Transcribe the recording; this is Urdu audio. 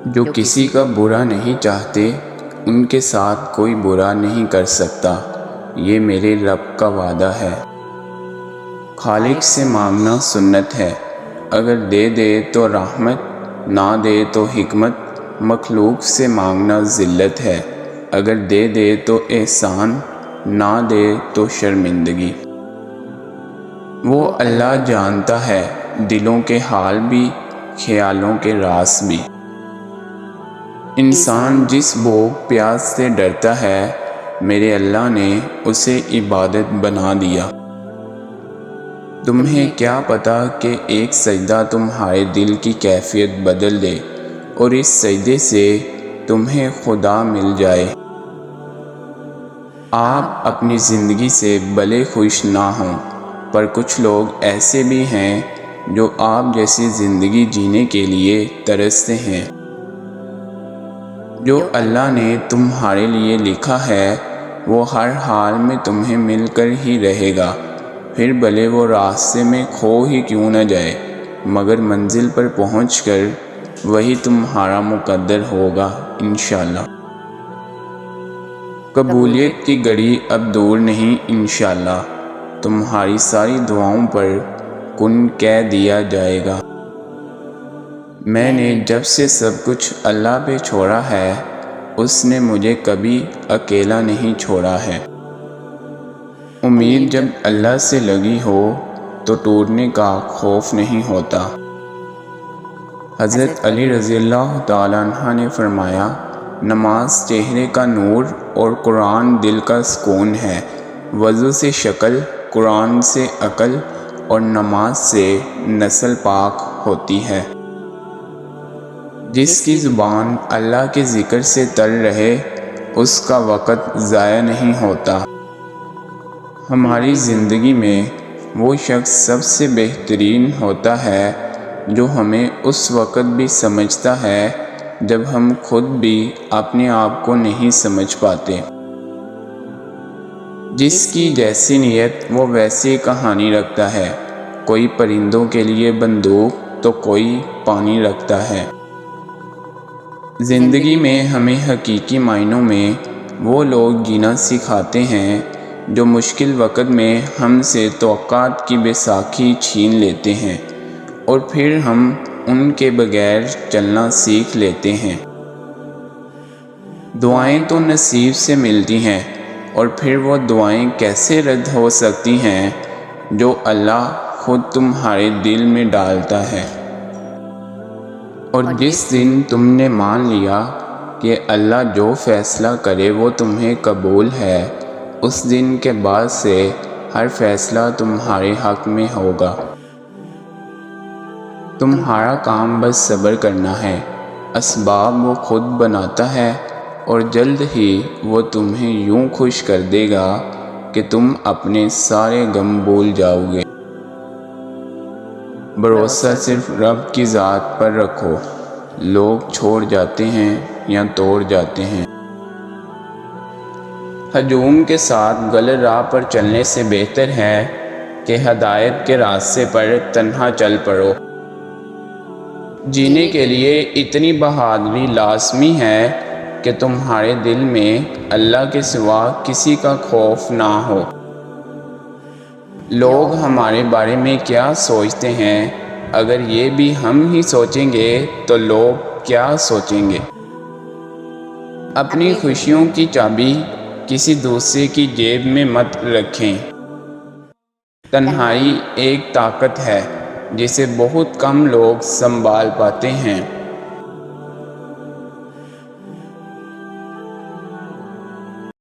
جو کسی کا برا نہیں چاہتے ان کے ساتھ کوئی برا نہیں کر سکتا، یہ میرے رب کا وعدہ ہے۔ خالق سے مانگنا سنت ہے، اگر دے دے تو رحمت، نہ دے تو حکمت۔ مخلوق سے مانگنا ذلت ہے، اگر دے دے تو احسان، نہ دے تو شرمندگی۔ وہ اللہ جانتا ہے دلوں کے حال بھی، خیالوں کے راز بھی۔ انسان جس بھوک پیاس سے ڈرتا ہے، میرے اللہ نے اسے عبادت بنا دیا۔ تمہیں کیا پتہ کہ ایک سجدہ تمہارے دل کی کیفیت بدل دے اور اس سجدے سے تمہیں خدا مل جائے۔ آپ اپنی زندگی سے بھلے خوش نہ ہوں، پر کچھ لوگ ایسے بھی ہیں جو آپ جیسی زندگی جینے کے لیے ترستے ہیں۔ جو اللہ نے تمہارے لیے لکھا ہے وہ ہر حال میں تمہیں مل کر ہی رہے گا، پھر بھلے وہ راستے میں کھو ہی کیوں نہ جائے، مگر منزل پر پہنچ کر وہی تمہارا مقدر ہوگا انشاءاللہ۔ قبولیت کی گھڑی اب دور نہیں انشاءاللہ، تمہاری ساری دعاؤں پر کن کہہ دیا جائے گا۔ میں نے جب سے سب کچھ اللہ پہ چھوڑا ہے، اس نے مجھے کبھی اکیلا نہیں چھوڑا ہے۔ امید جب اللہ سے لگی ہو تو ٹوٹنے کا خوف نہیں ہوتا۔ حضرت علی رضی اللہ تعالیٰ عنہ نے فرمایا، نماز چہرے کا نور اور قرآن دل کا سکون ہے۔ وضو سے شکل، قرآن سے عقل اور نماز سے نسل پاک ہوتی ہے۔ جس کی زبان اللہ کے ذکر سے تر رہے اس کا وقت ضائع نہیں ہوتا۔ ہماری زندگی میں وہ شخص سب سے بہترین ہوتا ہے جو ہمیں اس وقت بھی سمجھتا ہے جب ہم خود بھی اپنے آپ کو نہیں سمجھ پاتے۔ جس کی جیسی نیت وہ ویسی کہانی رکھتا ہے، کوئی پرندوں کے لیے بندوق تو کوئی پانی رکھتا ہے۔ زندگی میں ہمیں حقیقی معنوں میں وہ لوگ جینا سکھاتے ہیں جو مشکل وقت میں ہم سے توقعات کی بیساکھی چھین لیتے ہیں اور پھر ہم ان کے بغیر چلنا سیکھ لیتے ہیں۔ دعائیں تو نصیب سے ملتی ہیں، اور پھر وہ دعائیں کیسے رد ہو سکتی ہیں جو اللہ خود تمہارے دل میں ڈالتا ہے۔ اور جس دن تم نے مان لیا کہ اللہ جو فیصلہ کرے وہ تمہیں قبول ہے، اس دن کے بعد سے ہر فیصلہ تمہارے حق میں ہوگا۔ تمہارا کام بس صبر کرنا ہے، اسباب وہ خود بناتا ہے، اور جلد ہی وہ تمہیں یوں خوش کر دے گا کہ تم اپنے سارے غم بھول جاؤ گے۔ بھروسہ صرف رب کی ذات پر رکھو، لوگ چھوڑ جاتے ہیں یا توڑ جاتے ہیں۔ ہجوم کے ساتھ غلط راہ پر چلنے سے بہتر ہے کہ ہدایت کے راستے پر تنہا چل پڑو۔ جینے کے لیے اتنی بہادری لازمی ہے کہ تمہارے دل میں اللہ کے سوا کسی کا خوف نہ ہو۔ لوگ ہمارے بارے میں کیا سوچتے ہیں، اگر یہ بھی ہم ہی سوچیں گے تو لوگ کیا سوچیں گے۔ اپنی خوشیوں کی چابی کسی دوسرے کی جیب میں مت رکھیں۔ تنہائی ایک طاقت ہے جسے بہت کم لوگ سنبھال پاتے ہیں۔